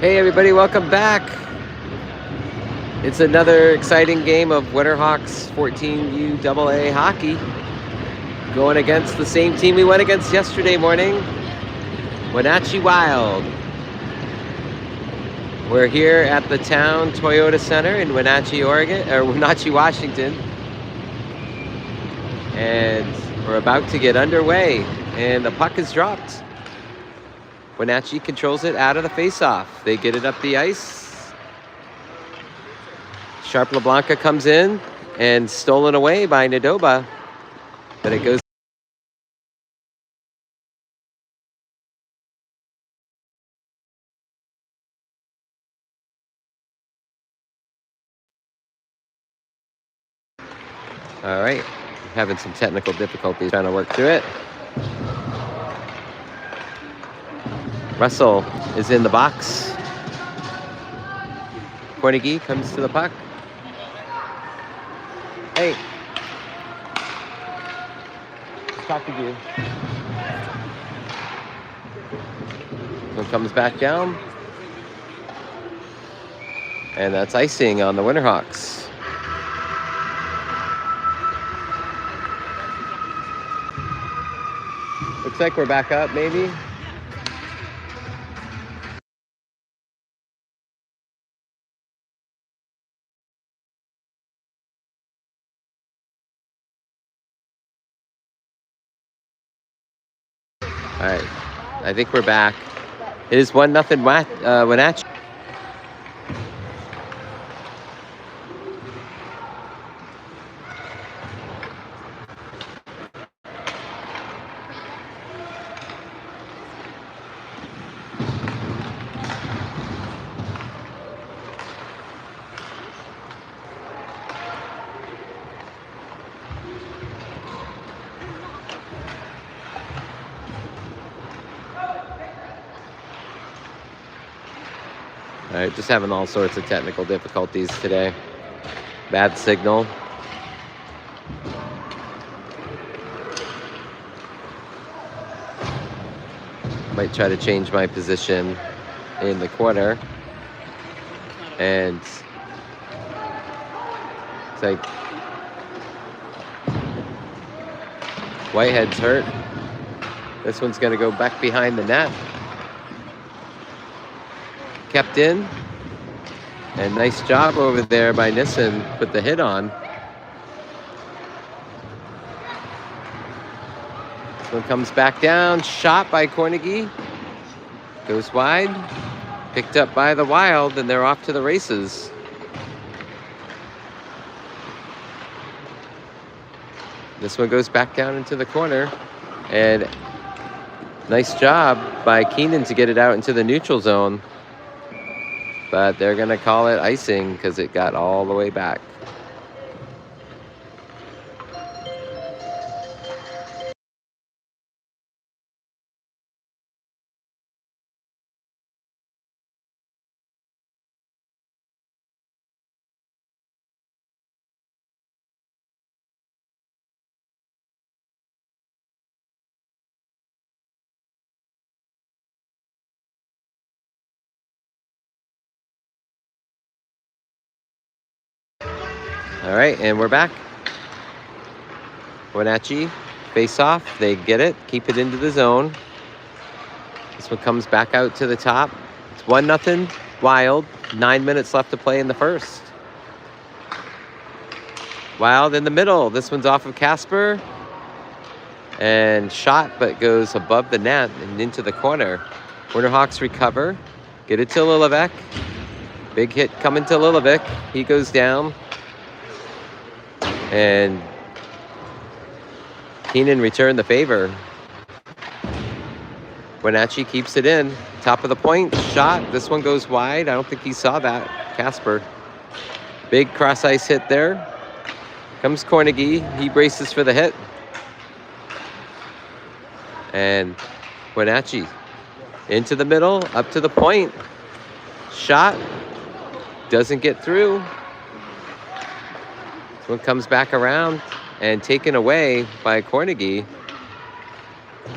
Hey everybody, welcome back. It's another exciting game of Winterhawks 14U AA hockey. Going against the same team we went against yesterday morning, Wenatchee Wild. We're here at the Town Toyota Center in Wenatchee, Wenatchee, Washington. And we're about to get underway, and the puck is dropped. Wenatchee controls it out of the face-off. They get it up the ice. Sharp LeBlanca comes in and stolen away by Nadoba, but it goes. All right, having some technical difficulties trying to work through it. Russell is in the box. Cornegie comes to the puck. Hey. Talking to you. So it comes back down. And that's icing on the Winterhawks. Looks like we're back up, maybe. All right, I think we're back. It is 1-0 Wenatchee. All right, just having all sorts of technical difficulties today. Bad signal. Might try to change my position in the corner. And it's like Whitehead's hurt. This one's going to go back behind the net. Kept in, and nice job over there by Nissen. Put the hit on. This one comes back down, shot by Cornegie, goes wide, picked up by the Wild, and they're off to the races. This one goes back down into the corner, and nice job by Keenan to get it out into the neutral zone. But they're going to call it icing because it got all the way back. All right, and we're back. Wenatchee, face off. They get it, keep it into the zone. This one comes back out to the top. It's 1-0 Wild. 9 minutes left to play in the first. Wild in the middle. This one's off of Casper. And shot, but goes above the net and into the corner. Winterhawks recover. Get it to Lilivec. Big hit coming to Lilivec. He goes down. And Keenan returned the favor. Wenatchee keeps it in. Top of the point, shot. This one goes wide. I don't think he saw that. Casper. Big cross ice hit there. Comes Cornegie. He braces for the hit. And Wenatchee into the middle, up to the point. Shot. Doesn't get through. One comes back around and taken away by Cornegie.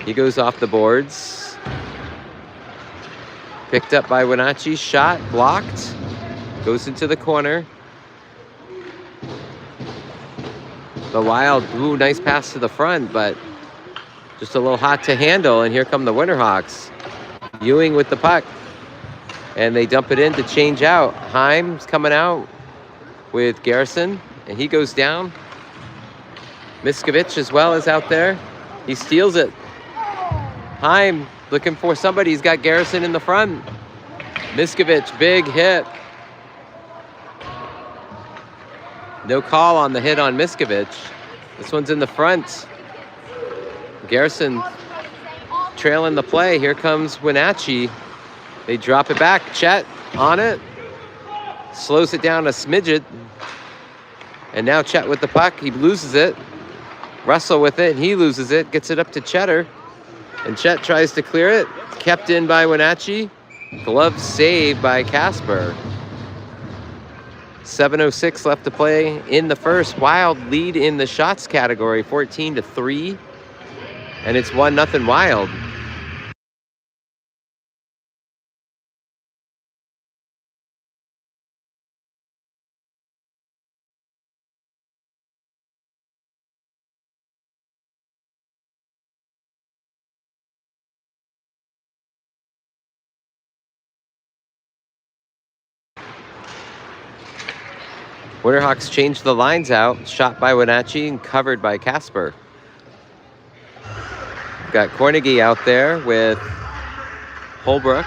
He goes off the boards. Picked up by Wenatchee. Shot blocked. Goes into the corner. The Wild, ooh, nice pass to the front, but just a little hot to handle. And here come the Winterhawks. Ewing with the puck. And they dump it in to change out. Heim's coming out with Garrison, and he goes down. Miskovich as well is out there. He steals it. Heim looking for somebody. He's got Garrison in the front. Miskovich, big hit. No call on the hit on Miskovich. This one's in the front. Garrison trailing the play. Here comes Wenatchee. They drop it back. Chet on it. Slows it down a smidget. And now Chet with the puck. He loses it. Russell with it, and he loses it. Gets it up to Cheddar. And Chet tries to clear it. Kept in by Wenatchee. Glove saved by Casper. 7:06 left to play in the first. Wild lead in the shots category, 14-3. And it's 1-0 Wild. Winterhawks changed the lines out. Shot by Wenatchee and covered by Casper. Got Cornegie out there with Holbrook.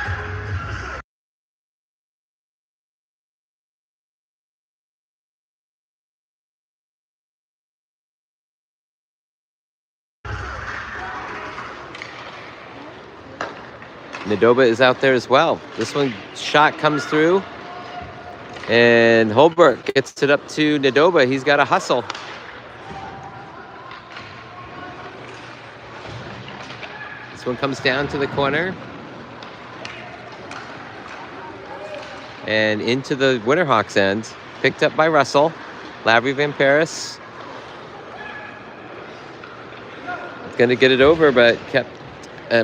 Nadoba is out there as well. This one shot comes through. And Holbrook gets it up to Nadoba. He's got to hustle. This one comes down to the corner. And into the Winterhawks end. Picked up by Russell. Larry Van Paris. Going to get it over, but kept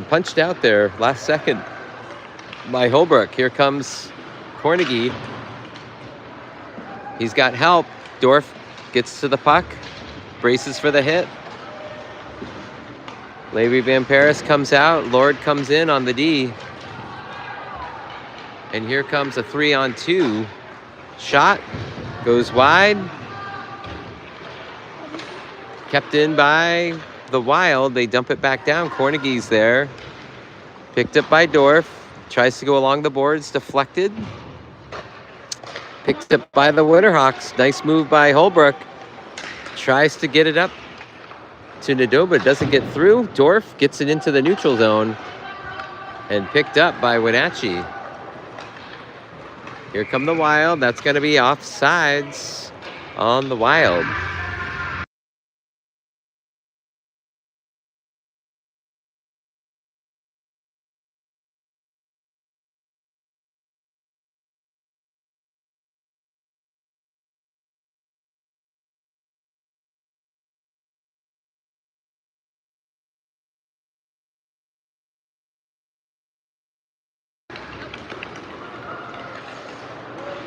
punched out there last second by Holbrook. Here comes Cornegie. He's got help. Dorf gets to the puck. Braces for the hit. Larry Van Paris comes out. Lord comes in on the D. And here comes a 3-on-2. Shot. Goes wide. Kept in by the Wild. They dump it back down. Cornegie's there. Picked up by Dorf. Tries to go along the boards. Deflected. Picked up by the Winterhawks. Nice move by Holbrook. Tries to get it up to Nadoba. Doesn't get through. Dorf gets it into the neutral zone. And picked up by Wenatchee. Here come the Wild. That's going to be offsides on the Wild.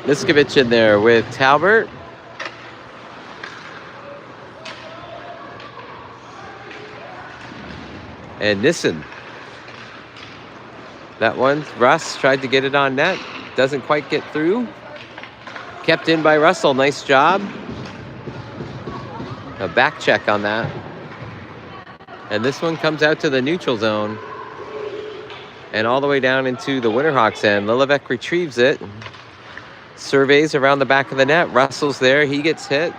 Miskovich in there with Talbert. And Nissen. That one, Russ tried to get it on net. Doesn't quite get through. Kept in by Russell. Nice job. A back check on that. And this one comes out to the neutral zone. And all the way down into the Winterhawks end. Lilevec retrieves it. Surveys around the back of the net. Russell's there. He gets hit.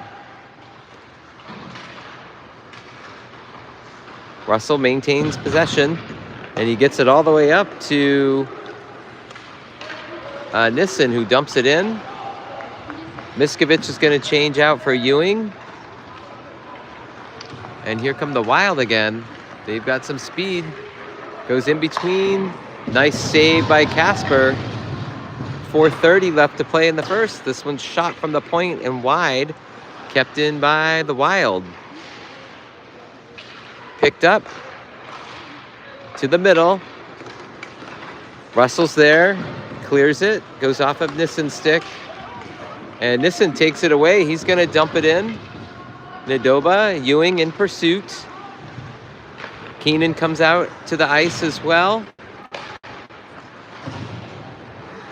Russell maintains possession. And he gets it all the way up to Nissen, who dumps it in. Miskovich is going to change out for Ewing. And here come the Wild again. They've got some speed. Goes in between. Nice save by Casper. 4:30 left to play in the first. This one's shot from the point and wide. Kept in by the Wild. Picked up to the middle. Russell's there, clears it, goes off of Nissen's stick. And Nissen takes it away. He's going to dump it in. Nadoba, Ewing in pursuit. Keenan comes out to the ice as well.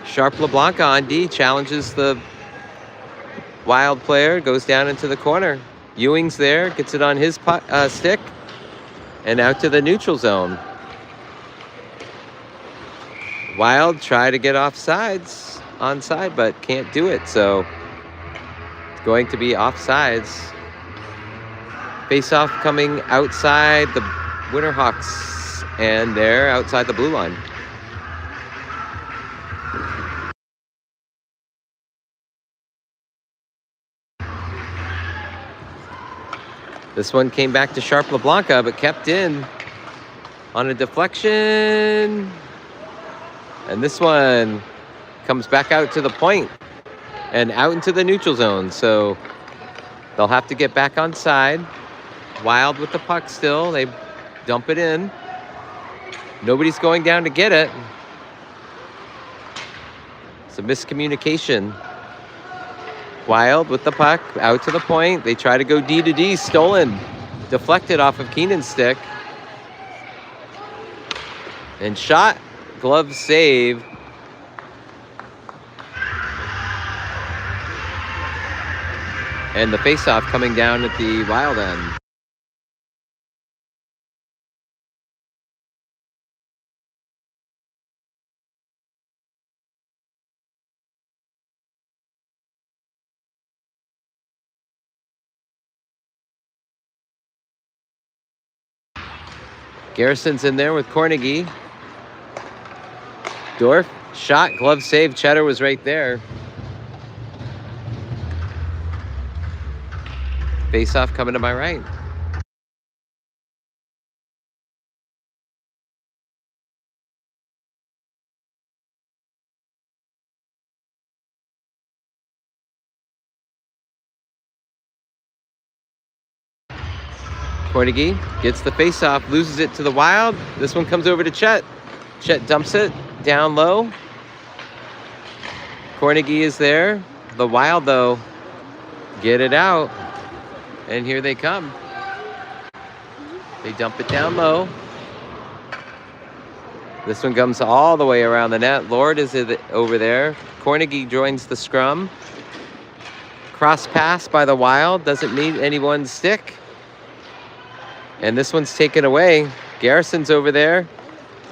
Sharp LeBlanc on D, challenges the Wild player, goes down into the corner. Ewing's there, gets it on his stick, and out to the neutral zone. Wild try to get onside, but can't do it, so it's going to be offsides. Face-off coming outside the Winterhawks, and they're outside the blue line. This one came back to Sharp LeBlanca, but kept in on a deflection. And this one comes back out to the point and out into the neutral zone. So they'll have to get back on side. Wild with the puck still. They dump it in. Nobody's going down to get it. It's a miscommunication. Wild with the puck, out to the point. They try to go D to D, stolen. Deflected off of Keenan's stick. And shot, glove save. And the faceoff coming down at the Wild end. Garrison's in there with Cornegie. Dorf, shot, glove save. Cheddar was right there. Face-off coming to my right. Cornegie gets the face-off, loses it to the Wild. This one comes over to Chet. Chet dumps it down low. Cornegie is there. The Wild, though, get it out. And here they come. They dump it down low. This one comes all the way around the net. Lord is over there. Cornegie joins the scrum. Cross pass by the Wild. Doesn't meet anyone's stick. And this one's taken away. Garrison's over there.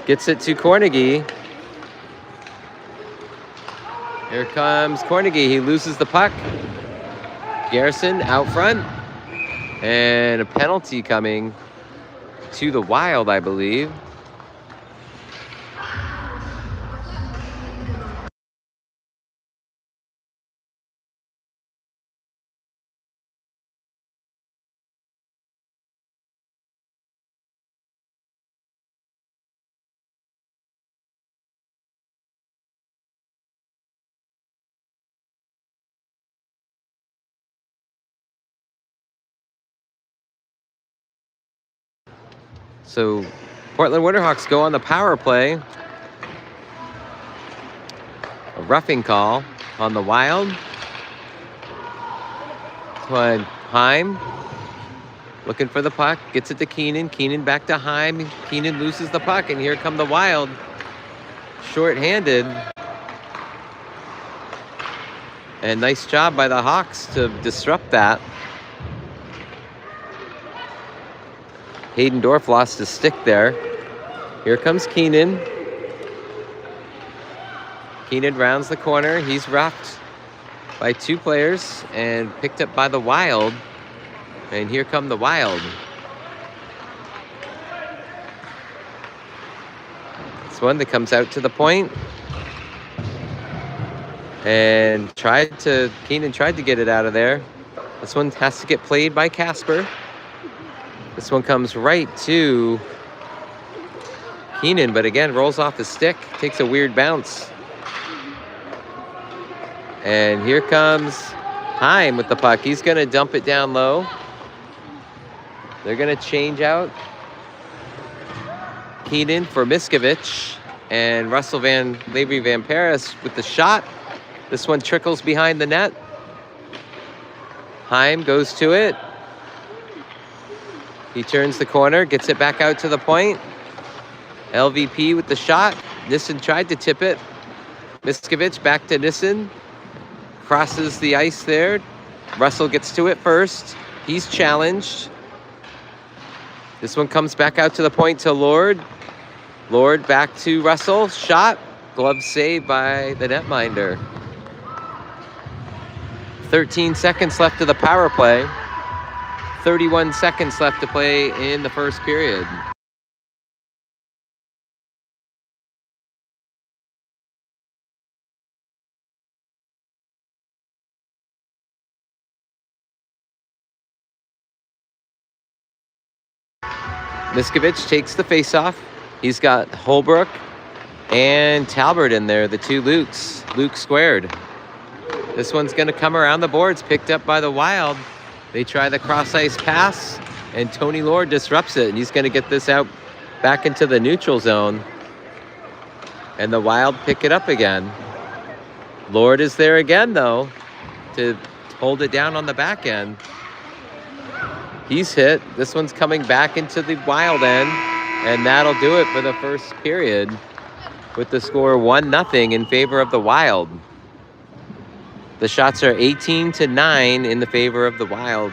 Gets it to Cornegie. Here comes Cornegie. He loses the puck. Garrison out front. And a penalty coming to the Wild, I believe. So Portland Winterhawks go on the power play. A roughing call on the Wild. But Heim looking for the puck, gets it to Keenan. Keenan back to Heim. Keenan loses the puck, and here come the Wild. Short-handed. And nice job by the Hawks to disrupt that. Hayden Dorf lost his stick there. Here comes Keenan. Keenan rounds the corner. He's roughed by two players and picked up by the Wild. And here come the Wild. This one that comes out to the point. And Keenan tried to get it out of there. This one has to get played by Casper. This one comes right to Keenan, but again, rolls off his stick, takes a weird bounce. And here comes Heim with the puck. He's going to dump it down low. They're going to change out Keenan for Miskovich. and Levi Van Paris with the shot. This one trickles behind the net. Heim goes to it. He turns the corner, gets it back out to the point. LVP with the shot. Nissen tried to tip it. Miskovich back to Nissen. Crosses the ice there. Russell gets to it first. He's challenged. This one comes back out to the point to Lord. Lord back to Russell. Shot. Glove save by the netminder. 13 seconds left of the power play. 31 seconds left to play in the first period. Miskovich takes the faceoff. He's got Holbrook and Talbert in there, the two Lukes. Luke squared. This one's going to come around the boards, picked up by the Wild. They try the cross-ice pass, and Tony Lord disrupts it, and he's going to get this out back into the neutral zone. And the Wild pick it up again. Lord is there again, though, to hold it down on the back end. He's hit. This one's coming back into the Wild end, and that'll do it for the first period with the score 1-0 in favor of the Wild. The shots are 18-9 in the favor of the Wild.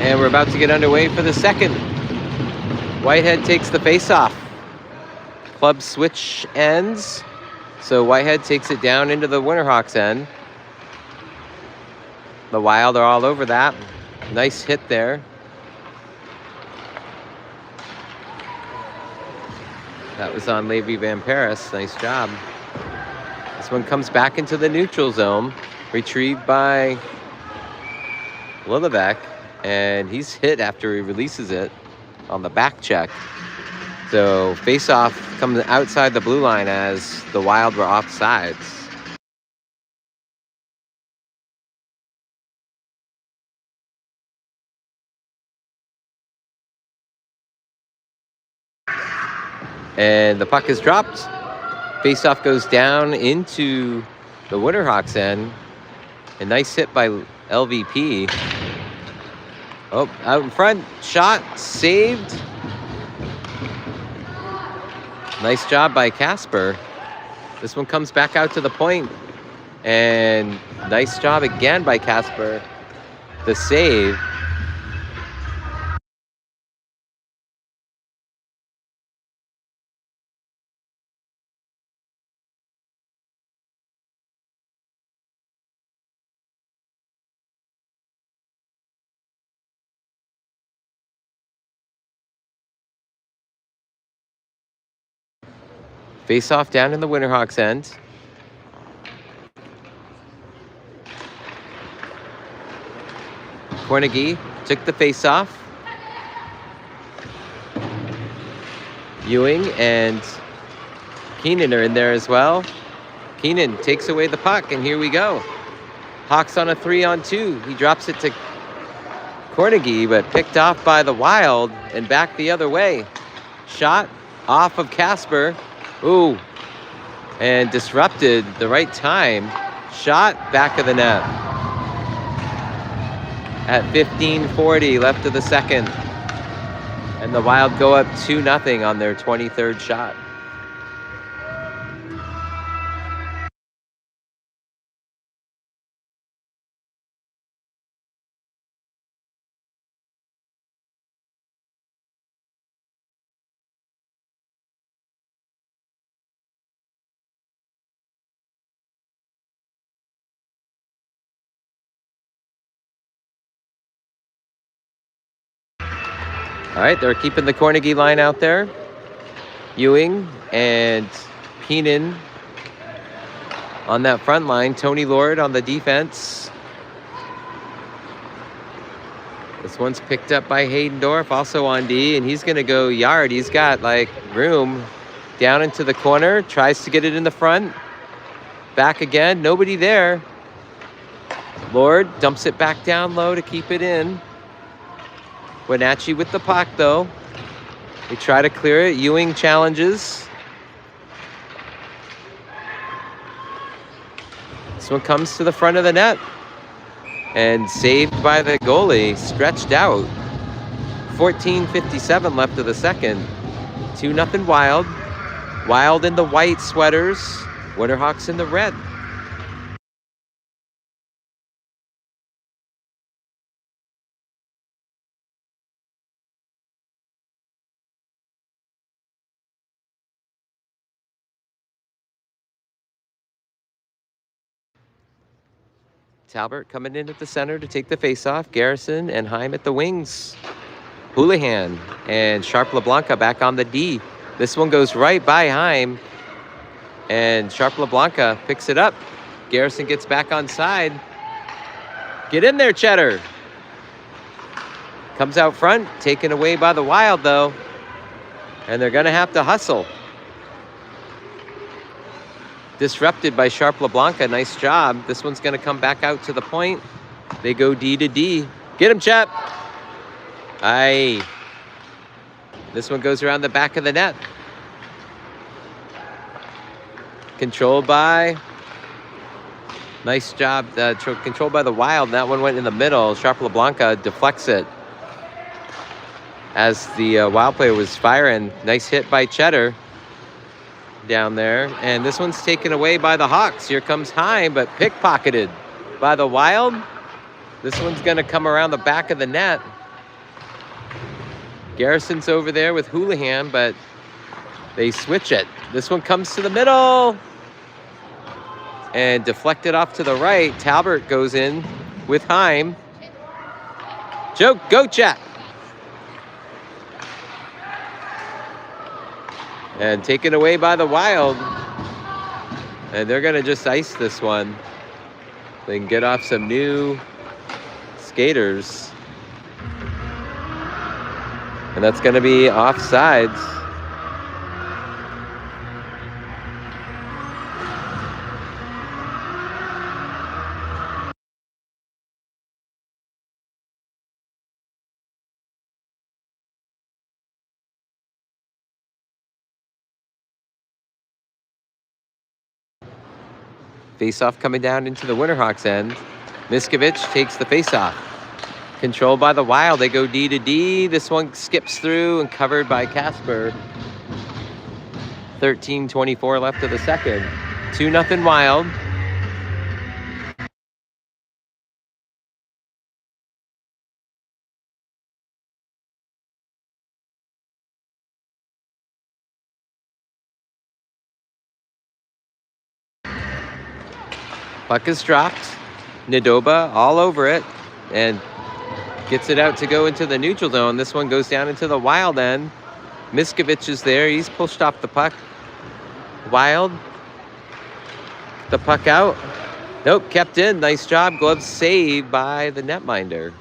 And we're about to get underway for the second. Whitehead takes the face-off. Club switch ends. So Whitehead takes it down into the Winterhawks end. The Wild are all over that. Nice hit there. That was on Levi Van Paris. Nice job. This one comes back into the neutral zone. Retrieved by Lillevec. And he's hit after he releases it on the back check. So face-off comes outside the blue line as the Wild were offsides. And the puck is dropped. Face-off goes down into the Winterhawks end. A nice hit by LVP. Oh, out in front, shot, saved. Nice job by Casper. This one comes back out to the point. And nice job again by Casper. The save. Face off down in the Winterhawks end. Cornegie took the face off. Ewing and Keenan are in there as well. Keenan takes away the puck, and here we go. Hawks on a 3-on-2. He drops it to Cornegie, but picked off by the Wild and back the other way. Shot off of Casper. Ooh. And disrupted the right time. Shot back of the net. At 15:40 left of the second. And the Wild go up 2-0 on their 23rd shot. All right, they're keeping the Cornegie line out there. Ewing and Keenan on that front line. Tony Lord on the defense. This one's picked up by Haydendorf, also on D, and he's going to go yard. He's got, like, room down into the corner. Tries to get it in the front. Back again. Nobody there. Lord dumps it back down low to keep it in. Wenatchee with the puck, though. They try to clear it. Ewing challenges. This one comes to the front of the net. And saved by the goalie. Stretched out. 14:57 left of the second. 2-0 Wild. Wild in the white sweaters. Winterhawks in the red. Talbot coming in at the center to take the faceoff. Garrison and Heim at the wings. Houlihan and Sharp LeBlanca back on the D. This one goes right by Heim. And Sharp LeBlanca picks it up. Garrison gets back on side. Get in there, Cheddar. Comes out front. Taken away by the Wild, though. And they're going to have to hustle. Disrupted by Sharp LeBlanca. Nice job. This one's going to come back out to the point. They go D to D. Get him, Chap. Aye. This one goes around the back of the net. Controlled by... Nice job. Controlled by the Wild. That one went in the middle. Sharp LeBlanca deflects it. As the Wild player was firing. Nice hit by Cheddar. Down there, and this one's taken away by the Hawks. Here comes Heim, but pickpocketed by the Wild. This one's going to come around the back of the net. Garrison's over there with Houlihan, but they switch it. This one comes to the middle and deflected off to the right. Talbot goes in with Heim. Joe, go Chat. And taken away by the Wild. And they're going to just ice this one. They can get off some new skaters. And that's going to be offsides. Face-off coming down into the Winterhawks end. Miskovich takes the face-off. Controlled by the Wild. They go D to D. This one skips through and covered by Casper. 13:24 left of the second. 2-0 Wild. Puck is dropped. Nadoba all over it and gets it out to go into the neutral zone. This one goes down into the Wild end. Miskovich is there. He's pushed off the puck. Wild. The puck out. Nope, kept in. Nice job. Glove saved by the netminder.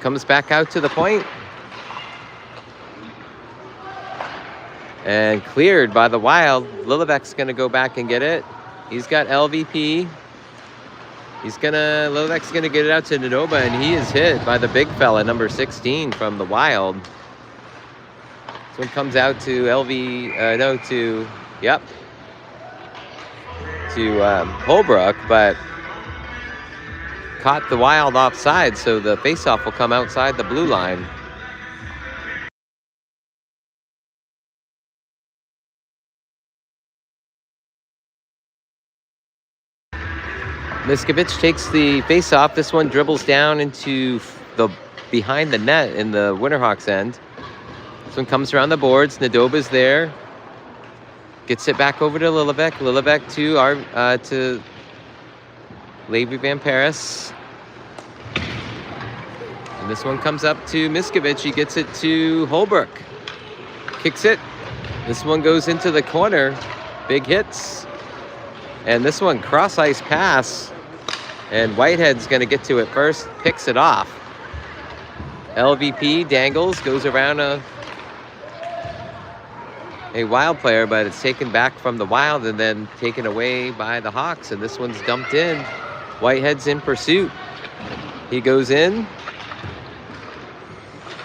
Comes back out to the point. And cleared by the Wild. Lilivek's going to go back and get it. He's got LVP. Lilivek's going to get it out to Nanoba, and he is hit by the big fella, number 16 from the Wild. This one comes out to Holbrook, but caught the Wild offside, so the faceoff will come outside the blue line. Miskovich takes the face-off. This one dribbles down into the behind the net in the Winterhawks end. This one comes around the boards. Nadoba's there. Gets it back over to Lilivek. Lilivek to Levi Van Paris. And this one comes up to Miskovich. He gets it to Holbrook. Kicks it. This one goes into the corner. Big hits. And this one, cross-ice pass. And Whitehead's going to get to it first. Picks it off. LVP dangles, goes around a Wild player, but it's taken back from the Wild and then taken away by the Hawks. And this one's dumped in. Whitehead's in pursuit. He goes in.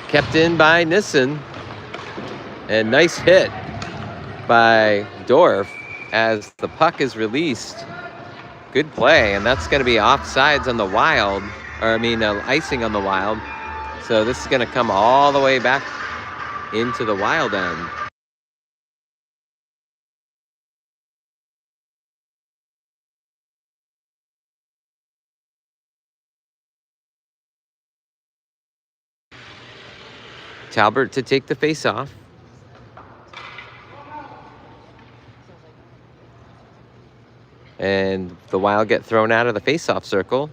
Kept in by Nissen. And nice hit by Dorf as the puck is released. Good play, and that's going to be offsides on the Wild, icing on the Wild. So this is going to come all the way back into the Wild end. Talbert to take the face-off. And the Wild get thrown out of the face-off circle.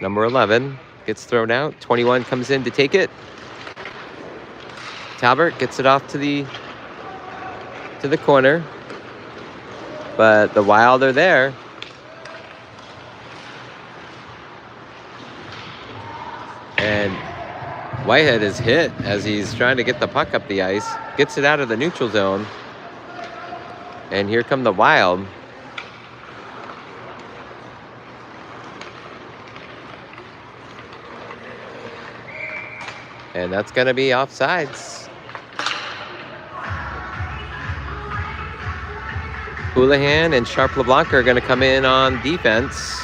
Number 11 gets thrown out. 21 comes in to take it. Talbert gets it off to the corner. But the Wild are there. And Whitehead is hit as he's trying to get the puck up the ice. Gets it out of the neutral zone. And here come the Wild. And that's going to be offsides. Houlihan and Sharp LeBlanc are going to come in on defense.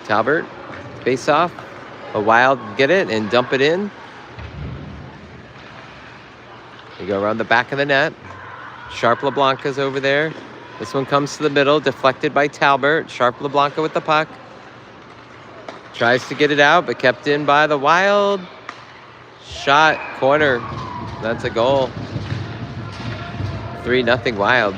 Talbert, face off. A Wild get it and dump it in. We go around the back of the net. Sharp LeBlanca's over there. This one comes to the middle, deflected by Talbert. Sharp LeBlanca with the puck. Tries to get it out, but kept in by the Wild. Shot, corner. That's a goal. 3-0 Wild.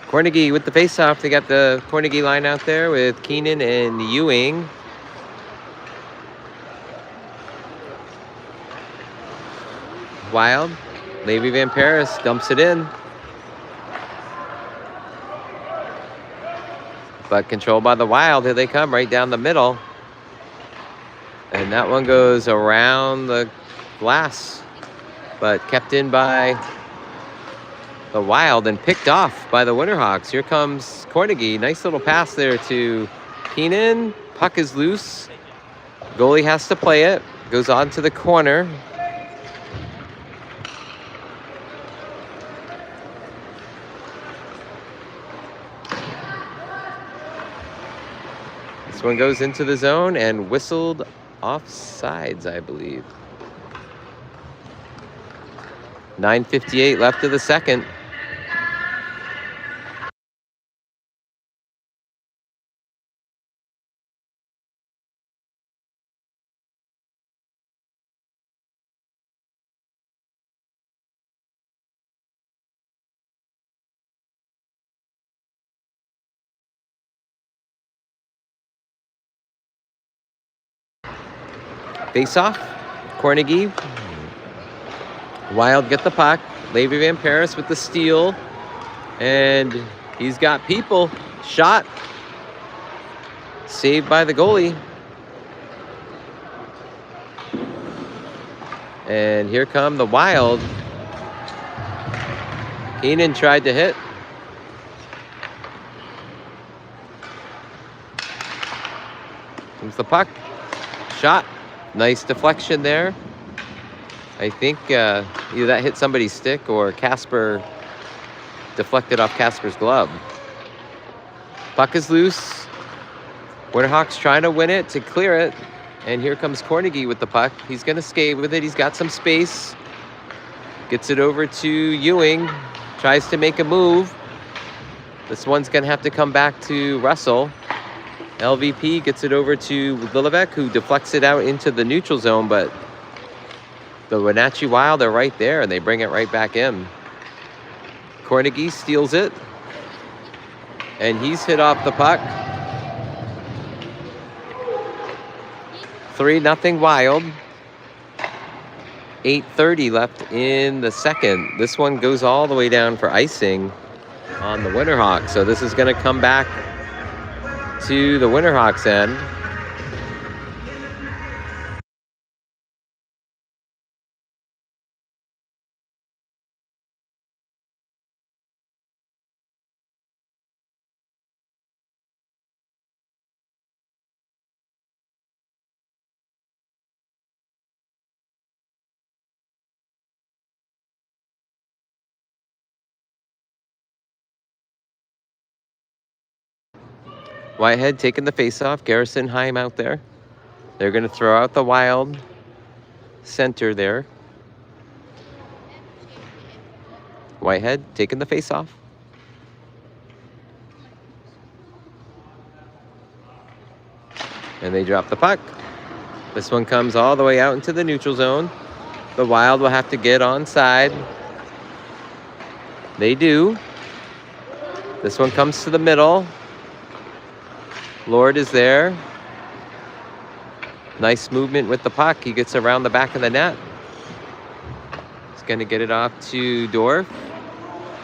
Carnegie with the face-off. They got the Carnegie line out there with Keenan and Ewing. Wild. Levi Van Paris dumps it in. but controlled by the Wild. Here they come right down the middle. And that one goes around the glass, but kept in by the Wild and picked off by the Winterhawks. Here comes Cornegie. Nice little pass there to Keenan. Puck is loose. Goalie has to play it. Goes on to the corner. This one goes into the zone and whistled offsides, I believe. 9:58 left of the second. Face off. Cornegie. Wild get the puck. Levi Van Paris with the steal. And he's got people. Shot. Saved by the goalie. And here come the Wild. Keenan tried to hit. Comes the puck. Shot. Nice deflection there. I think either that hit somebody's stick or Casper deflected off Casper's glove. Puck is loose. Winterhawks trying to win it, to clear it. And here comes Cornegie with the puck. He's going to skate with it. He's got some space. Gets it over to Ewing. Tries to make a move. This one's going to have to come back to Russell. LVP gets it over to Lilevec, who deflects it out into the neutral zone, but the Wenatchee Wild are right there, and they bring it right back in. Cornegie steals it, and he's hit off the puck. 3-0 Wild. 8:30 left in the second. This one goes all the way down for icing on the Winterhawks, so this is going to come back to the Winterhawks end. Whitehead taking the face-off. Garrison Heim out there. They're going to throw out the Wild center there. Whitehead taking the face-off. And they drop the puck. This one comes all the way out into the neutral zone. The Wild will have to get onside. They do. This one comes to the middle. Lord is there. Nice movement with the puck. He gets around the back of the net. He's going to get it off to Dorf.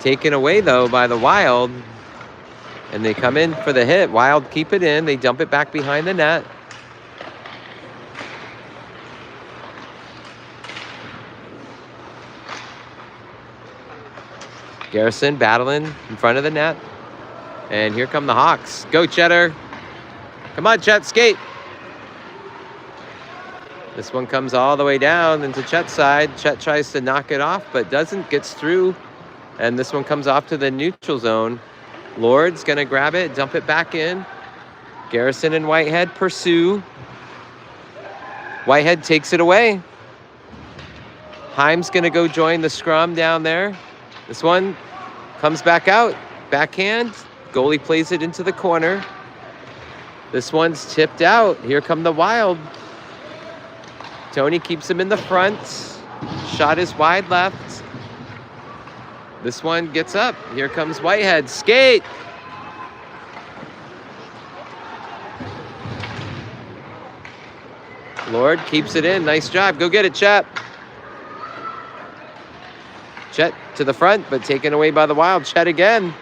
Taken away, though, by the Wild. And they come in for the hit. Wild keep it in. They dump it back behind the net. Garrison battling in front of the net. And here come the Hawks. Go, Cheddar. Come on, Chet, skate. This one comes all the way down into Chet's side. Chet tries to knock it off, but doesn't. Gets through. And this one comes off to the neutral zone. Lord's going to grab it, dump it back in. Garrison and Whitehead pursue. Whitehead takes it away. Heim's going to go join the scrum down there. This one comes back out. Backhand. Goalie plays it into the corner. This one's tipped out. Here come the Wild. Tony keeps him in the front. Shot is wide left. This one gets up. Here comes Whitehead. Skate! Lord keeps it in. Nice job. Go get it, Chet. Chet to the front, but taken away by the Wild. Chet again.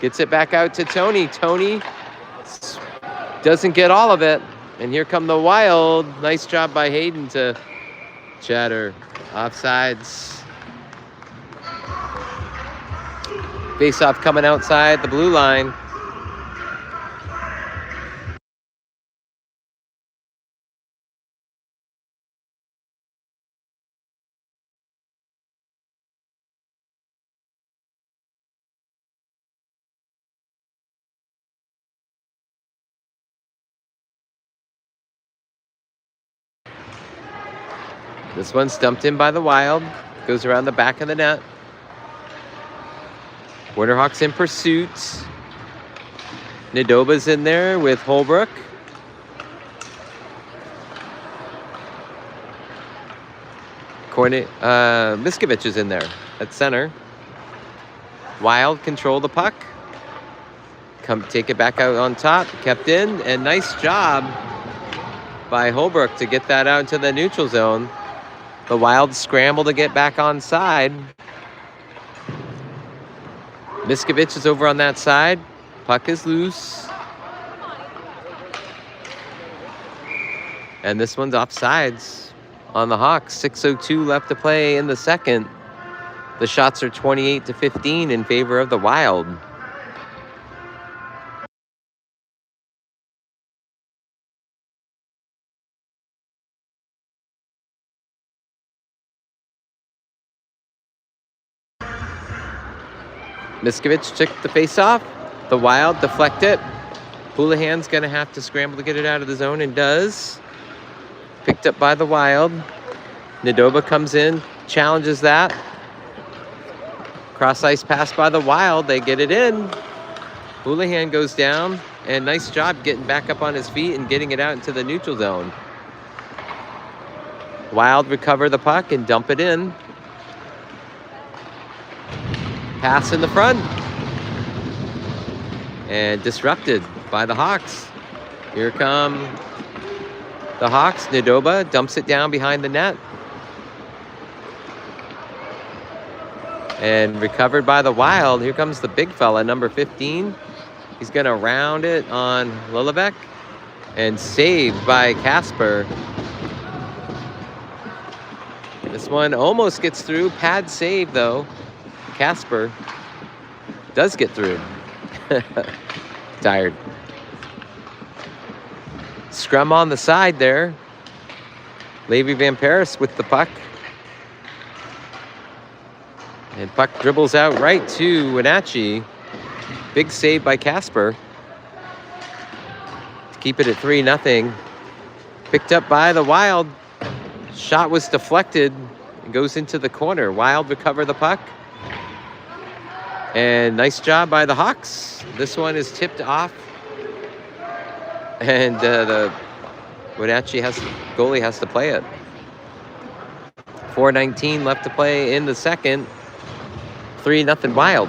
Gets it back out to Tony. Tony Doesn't get all of it. And here come the Wild. Nice job by Hayden to chatter. Offsides. Face-off coming outside the blue line. This one's dumped in by the Wild. Goes around the back of the net. Winterhawks in pursuit. Nadoba's in there with Holbrook. Miskovich is in there at center. Wild control the puck. Come take it back out on top. Kept in, and nice job by Holbrook to get that out into the neutral zone. The Wild scramble to get back on side. Miskovich is over on that side. Puck is loose. And this one's offsides on the Hawks. 6:02 left to play in the second. The shots are 28-15 in favor of the Wild. Miskovich took the face-off. The Wild deflect it. Houlihan's going to have to scramble to get it out of the zone, and does. Picked up by the Wild. Nadoba comes in, challenges that. Cross-ice pass by the Wild. They get it in. Houlihan goes down, and nice job getting back up on his feet and getting it out into the neutral zone. Wild recover the puck and dump it in. Pass in the front. And disrupted by the Hawks. Here come the Hawks. Nadoba dumps it down behind the net. And recovered by the Wild. Here comes the big fella, number 15. He's going to round it on Lillevec. And saved by Casper. This one almost gets through. Pad save, though. Casper does get through. Tired. Scrum on the side there. Levi Van Paris with the puck. And puck dribbles out right to Wenatchee. Big save by Casper. To keep it at 3-0. Picked up by the Wild. Shot was deflected. It goes into the corner. Wild recover the puck. And nice job by the Hawks. This one is tipped off. And the Wenatchee goalie has to play it. 4:19 left to play in the second. 3-0 Wild.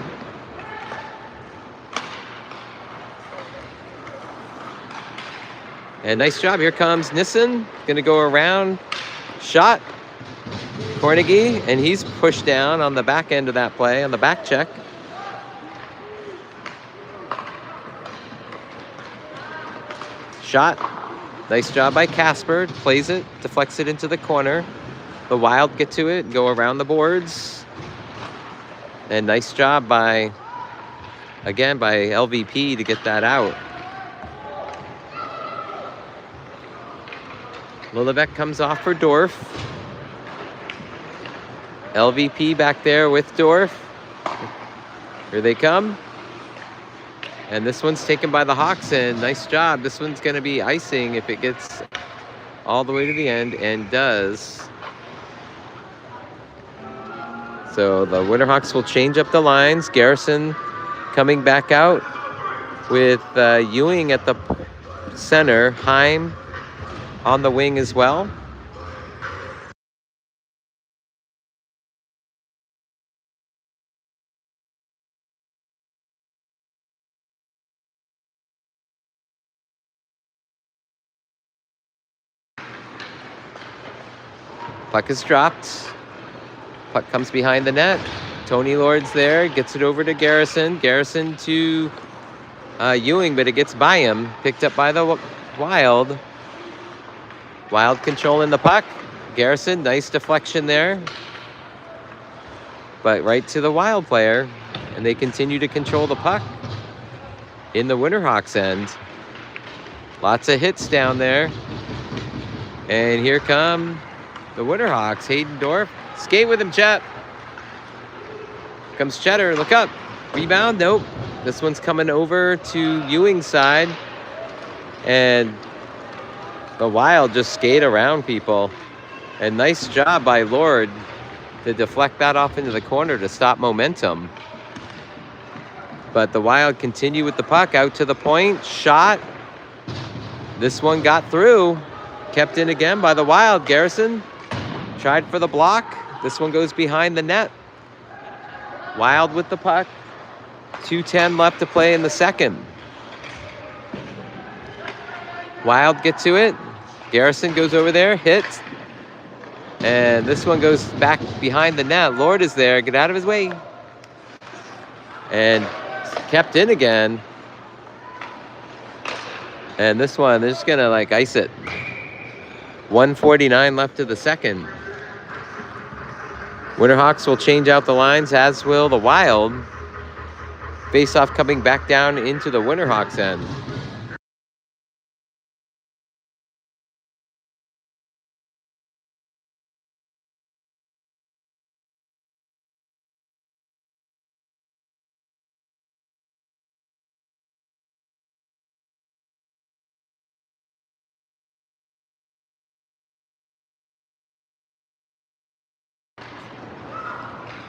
And nice job. Here comes Nissen. Going to go around. Shot. Cornegie. And he's pushed down on the back end of that play, on the back check. Shot. Nice job by Casper. Plays it. Deflects it into the corner. The Wild get to it. Go around the boards. And nice job by LVP to get that out. Lillevec comes off for Dorf. LVP back there with Dorf. Here they come. And this one's taken by the Hawks, and nice job. This one's going to be icing if it gets all the way to the end, and does. So the Winterhawks will change up the lines. Garrison coming back out with Ewing at the center. Heim on the wing as well. Puck is dropped. Puck comes behind the net. Tony Lord's there. Gets it over to Garrison. Garrison to Ewing, but it gets by him. Picked up by the Wild. Wild controlling the puck. Garrison, nice deflection there. But right to the Wild player. And they continue to control the puck in the Winterhawks end. Lots of hits down there. And here come the Winterhawks. Haydendorf. Skate with him, Chet. Comes Cheddar. Look up. Rebound. Nope. This one's coming over to Ewing's side. And the Wild just skate around people. And nice job by Lord to deflect that off into the corner to stop momentum. But the Wild continue with the puck out to the point. Shot. This one got through. Kept in again by the Wild. Garrison tried for the block. This one goes behind the net. Wild with the puck. 2:10 left to play in the second. Wild get to it. Garrison goes over there, hits. And this one goes back behind the net. Lord is there. Get out of his way. And kept in again. And this one, they're just going to like ice it. 1:49 left to the second. Winterhawks will change out the lines, as will the Wild. Face-off coming back down into the Winterhawks end.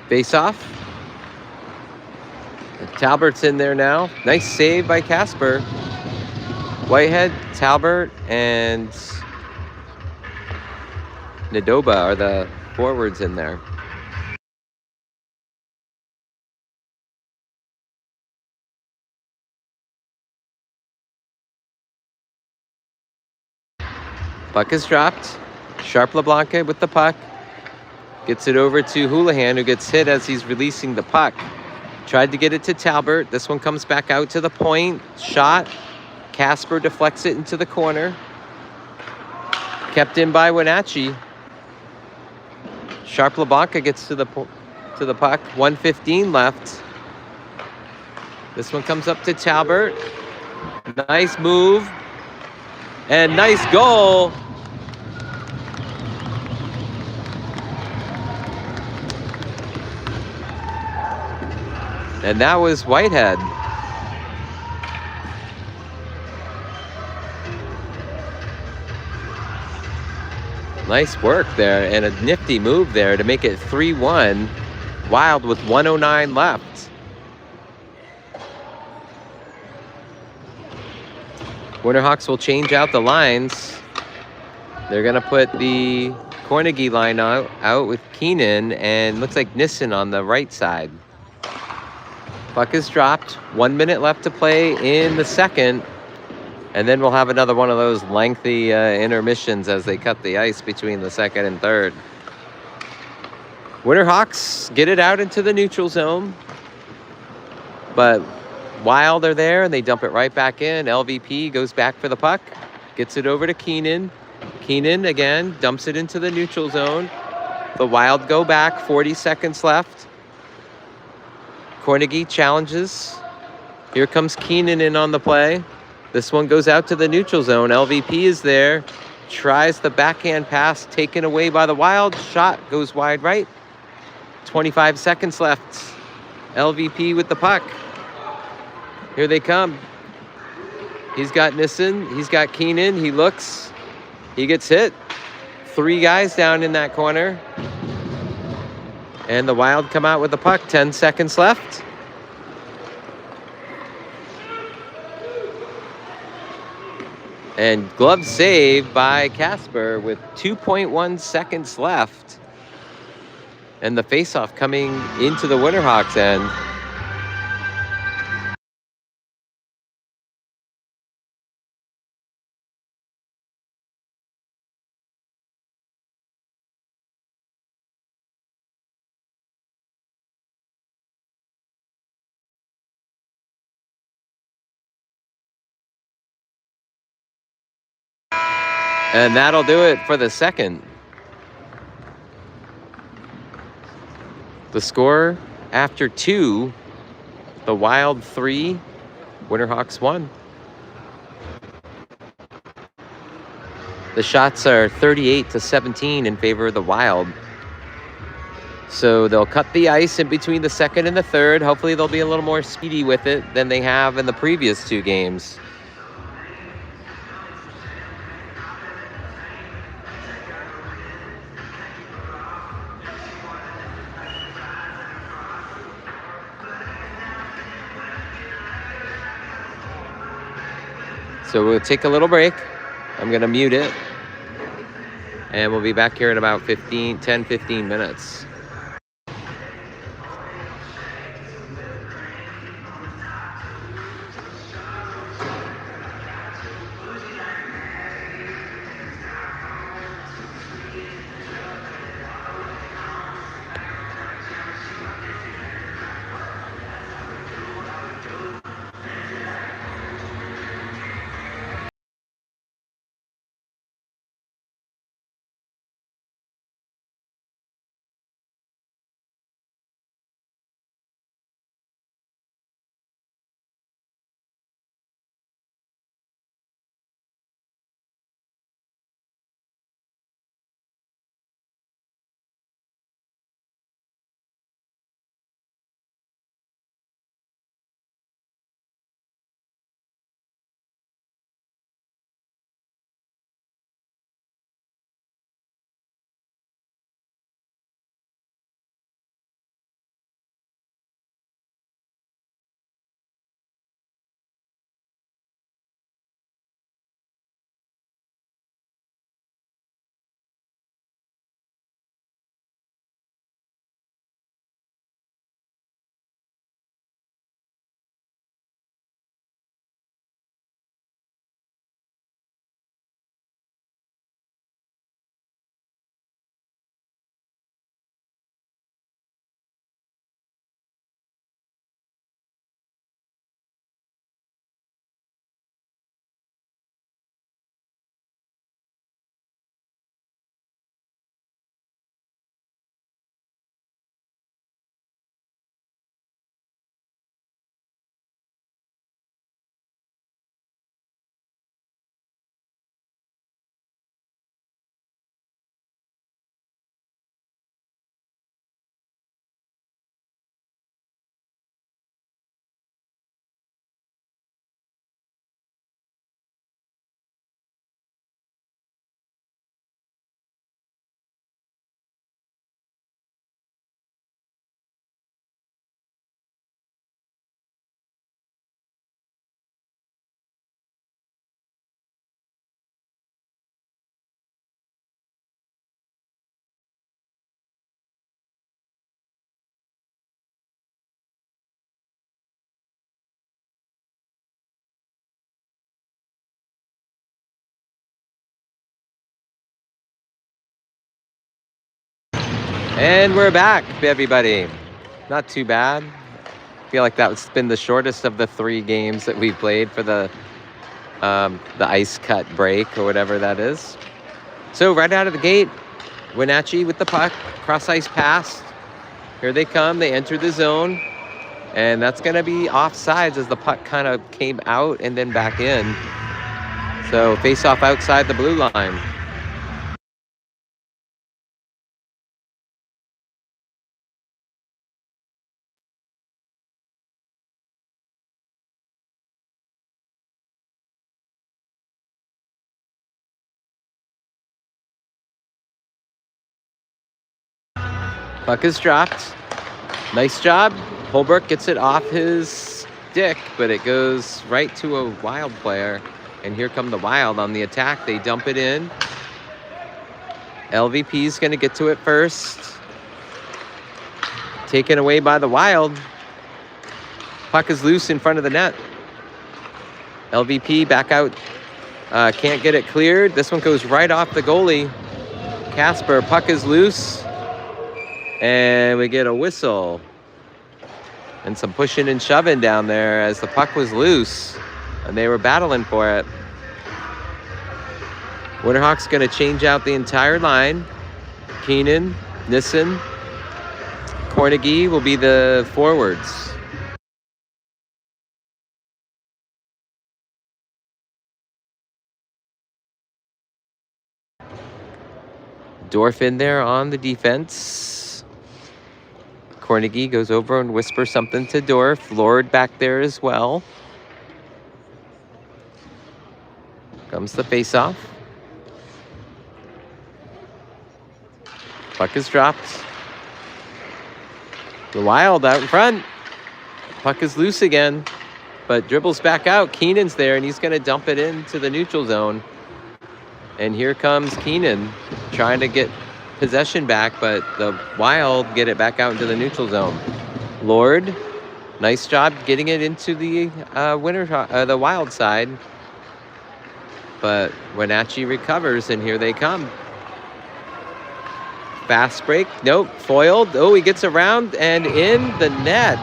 Face-off. Talbert's in there now. Nice save by Casper. Whitehead, Talbert, and Nadoba are the forwards in there. Puck is dropped. Sharp LeBlanc with the puck. Gets it over to Houlihan, who gets hit as he's releasing the puck. Tried to get it to Talbert. This one comes back out to the point. Shot. Casper deflects it into the corner. Kept in by Wenatchee. Sharp LeBlanc gets to the puck. 1:15 left. This one comes up to Talbert. Nice move. And nice goal. And that was Whitehead. Nice work there and a nifty move there to make it 3-1. Wild with 1:09 left. Winterhawks will change out the lines. They're going to put the Cornegie line out with Keenan and looks like Nissen on the right side. Puck is dropped. 1 minute left to play in the second. And then we'll have another one of those lengthy intermissions as they cut the ice between the second and third. Winterhawks get it out into the neutral zone. But Wild are there and they dump it right back in. LVP goes back for the puck. Gets it over to Keenan. Keenan again dumps it into the neutral zone. The Wild go back. 40 seconds left. Cornegie challenges. Here comes Keenan in on the play. This one goes out to the neutral zone. LVP is there. Tries the backhand pass taken away by the Wild. Shot goes wide right. 25 seconds left. LVP with the puck. Here they come. He's got Nissen. He's got Keenan. He looks. He gets hit. 3 guys down in that corner. And the Wild come out with the puck. 10 seconds left. And glove save by Casper with 2.1 seconds left. And the faceoff coming into the Winterhawks end. And that'll do it for the second. The score after 2, the Wild 3, Winterhawks 1. The shots are 38-17 in favor of the Wild. So they'll cut the ice in between the second and the third. Hopefully they'll be a little more speedy with it than they have in the previous 2 games. So we'll take a little break. I'm going to mute it. And we'll be back here in about 10-15 minutes. And we're back, everybody. Not too bad. I feel like that's been the shortest of the 3 games that we've played for the ice cut break or whatever that is. So right out of the gate, Wenatchee with the puck, cross ice pass. Here they come, they enter the zone. And that's going to be offsides as the puck kind of came out and then back in. So face off outside the blue line. Puck is dropped. Nice job. Holbrook gets it off his stick, but it goes right to a Wild player. And here come the Wild on the attack. They dump it in. LVP's going to get to it first. Taken away by the Wild. Puck is loose in front of the net. LVP back out. Can't get it cleared. This one goes right off the goalie. Casper, puck is loose. And we get a whistle. And some pushing and shoving down there as the puck was loose. And they were battling for it. Winterhawks going to change out the entire line. Keenan, Nissen, Cornegie will be the forwards. Dorf in there on the defense. Cornegie goes over and whispers something to Dorf. Lord back there as well. Comes the face-off. Puck is dropped. The Wild out in front. Puck is loose again, but dribbles back out. Keenan's there, and he's going to dump it into the neutral zone. And here comes Keenan trying to get possession back, but the Wild get it back out into the neutral zone. Lord, nice job getting it into the the Wild side. But Wenatchee recovers, and here they come. Fast break. Nope. Foiled. Oh, he gets around and in the net.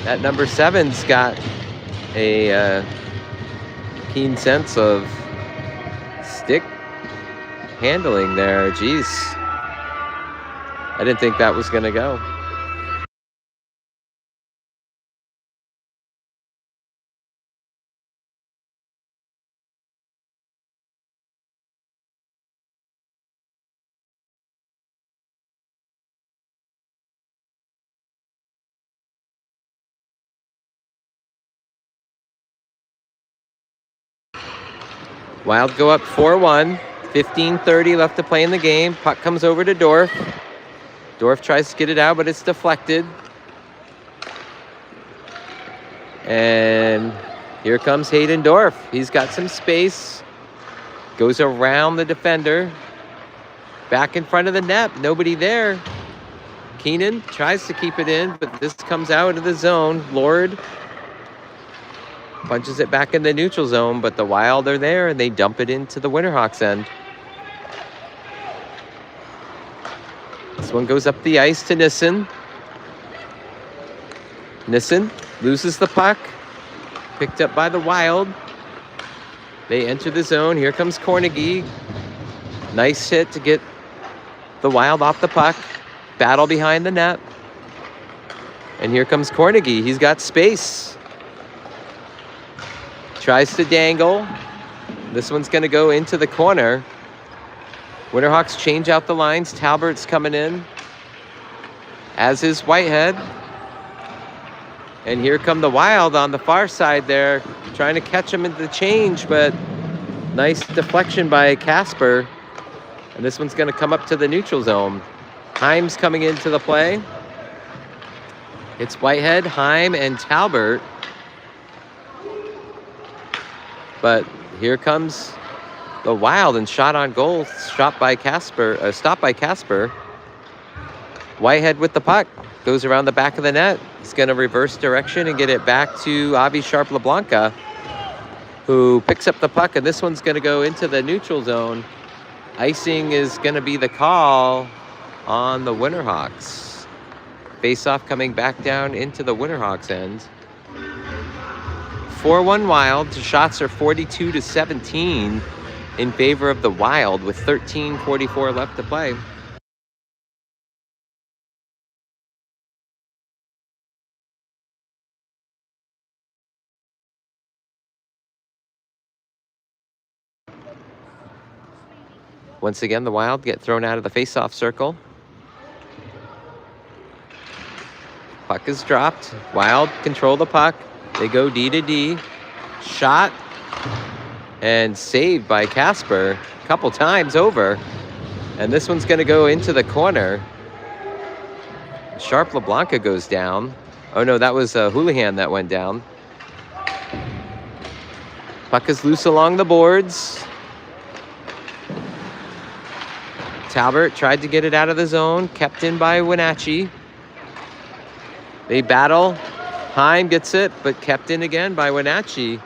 That number 7's got a keen sense of stick handling there. Jeez. I didn't think that was going to go. Wild go up 4-1. 15:30 left to play in the game. Puck comes over to Dorf. Dorf tries to get it out, but it's deflected. And here comes Hayden Dorf. He's got some space. Goes around the defender. Back in front of the net. Nobody there. Keenan tries to keep it in, but this comes out of the zone. Lord punches it back in the neutral zone, but the Wild are there, and they dump it into the Winterhawks end. This one goes up the ice to Nissen. Nissen loses the puck. Picked up by the Wild. They enter the zone. Here comes Cornegie. Nice hit to get the Wild off the puck. Battle behind the net. And here comes Cornegie. He's got space. Tries to dangle. This one's going to go into the corner. Winterhawks change out the lines. Talbert's coming in, as is Whitehead. And here come the Wild on the far side there, trying to catch him in the change, but nice deflection by Casper. And this one's going to come up to the neutral zone. Heim's coming into the play. It's Whitehead, Heim, and Talbert. But here comes the Wild, and shot on goal, stopped by Casper. Whitehead with the puck, goes around the back of the net. He's going to reverse direction and get it back to Avi Sharp-LeBlanca, who picks up the puck, and this one's going to go into the neutral zone. Icing is going to be the call on the Winterhawks. Face-off coming back down into the Winterhawks end. 4-1 Wild. The shots are 42-17 in favor of the Wild with 13:44 left to play. Once again, the Wild get thrown out of the face-off circle. Puck is dropped. Wild control the puck. They go D to D. Shot and saved by Casper a couple times over. And this one's going to go into the corner. Sharp-LeBlanca goes down. Oh no, that was Houlihan that went down. Puck is loose along the boards. Talbert tried to get it out of the zone, kept in by Wenatchee. They battle. Heim gets it, but kept in again by Wenatchee.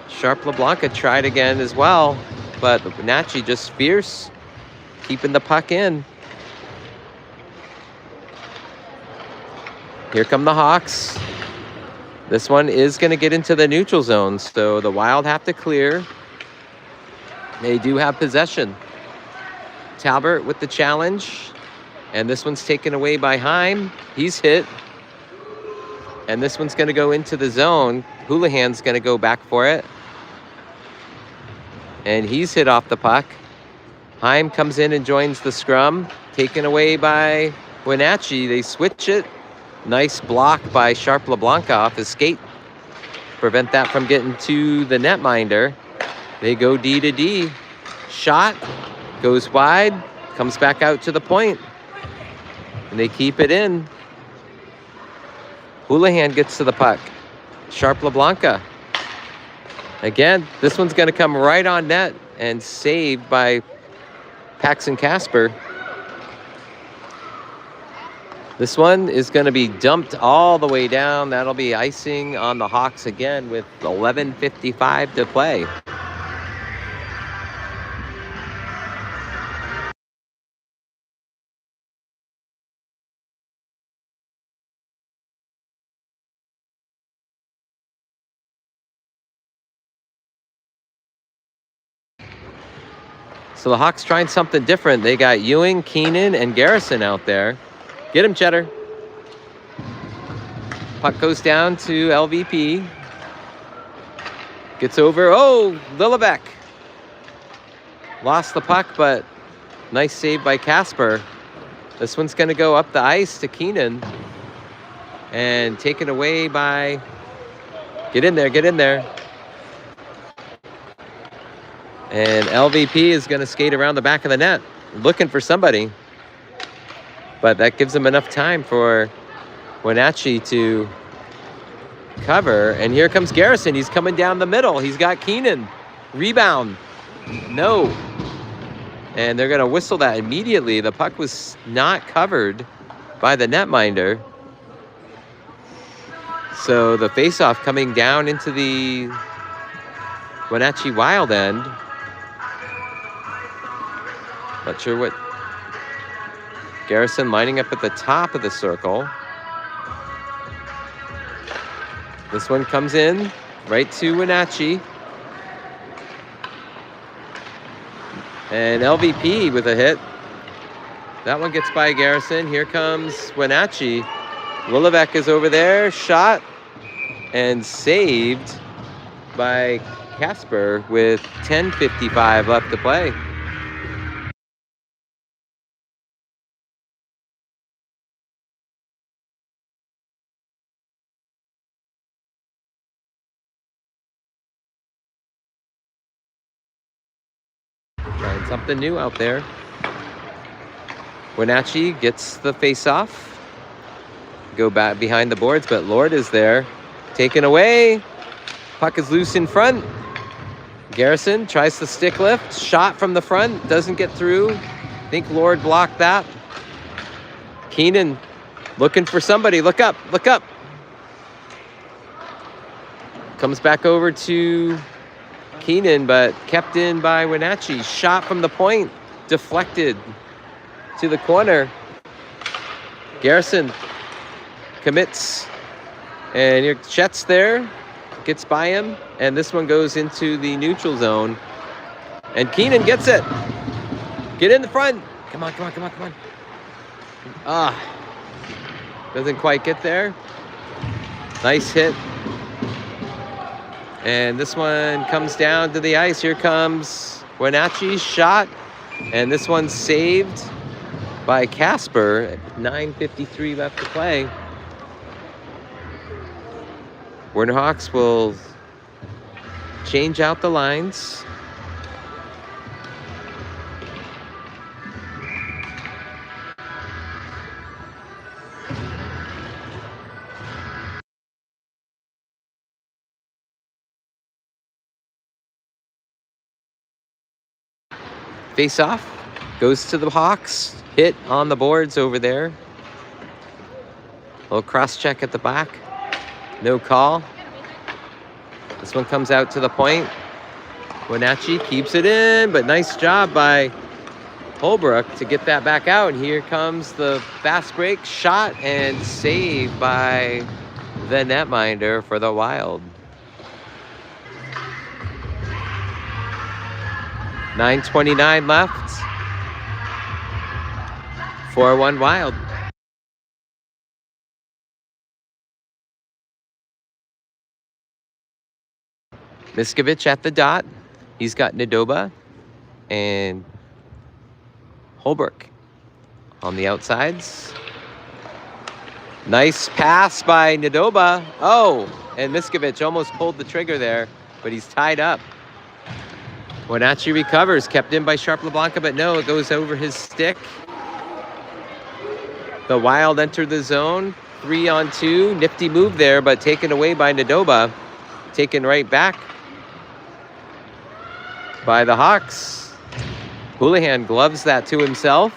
Sharp-LeBlanca tried again as well, but Wenatchee just fierce, keeping the puck in. Here come the Hawks. This one is going to get into the neutral zone, so the Wild have to clear. They do have possession. Talbert with the challenge. And this one's taken away by Heim. He's hit. And this one's going to go into the zone. Houlihan's going to go back for it. And he's hit off the puck. Heim comes in and joins the scrum. Taken away by Wenatchee. They switch it. Nice block by Sharp LeBlanc off his skate. Prevent that from getting to the netminder. They go D to D. Shot. Goes wide. Comes back out to the point. And they keep it in. Houlihan gets to the puck. Sharp LeBlanc. Again, this one's going to come right on net and saved by Paxton Casper. This one is going to be dumped all the way down. That'll be icing on the Hawks again with 11:55 to play. So the Hawks trying something different. They got Ewing, Keenan, and Garrison out there. Get him, Cheddar. Puck goes down to LVP. Gets over. Oh, Lillebeck. Lost the puck, but nice save by Casper. This one's going to go up the ice to Keenan. And taken away by... Get in there, get in there. And LVP is going to skate around the back of the net, looking for somebody. But that gives him enough time for Wenatchee to cover. And here comes Garrison. He's coming down the middle. He's got Keenan. Rebound. No. And they're going to whistle that immediately. The puck was not covered by the netminder. So the faceoff coming down into the Wenatchee Wild end. Not sure what. Garrison lining up at the top of the circle. This one comes in right to Wenatchee. And LVP with a hit. That one gets by Garrison. Here comes Wenatchee. Lillebeck is over there. Shot and saved by Casper with 10:55 left to play. Trying something new out there. Wenatchee gets the face-off. Go back behind the boards, but Lord is there. Taken away. Puck is loose in front. Garrison tries the stick lift. Shot from the front. Doesn't get through. I think Lord blocked that. Keenan looking for somebody. Look up. Look up. Comes back over to Keenan, but kept in by Wenatchee. Shot from the point. Deflected to the corner. Garrison commits. And your Chet's there. Gets by him. And this one goes into the neutral zone. And Keenan gets it. Get in the front. Come on, come on, come on, come on. Doesn't quite get there. Nice hit. And this one comes down to the ice. Here comes Wenatchee's shot. And this one's saved by Casper. 9:53 left to play. Winterhawks will change out the lines. Face off, goes to the Hawks. Hit on the boards over there. A little cross check at the back. No call. This one comes out to the point. Wenatchee keeps it in, but nice job by Holbrook to get that back out. And here comes the fast break shot and save by the netminder for the Wild. 9:29 left. 4-1 Wild. Miskovich at the dot. He's got Nadoba and Holbrook on the outsides. Nice pass by Nadoba. Oh, and Miskovich almost pulled the trigger there, but he's tied up. Wenatchee recovers, kept in by Sharp LeBlanca, but no, it goes over his stick. The Wild enter the zone, 3-on-2. Nifty move there, but taken away by Nadoba. Taken right back by the Hawks. Houlihan gloves that to himself,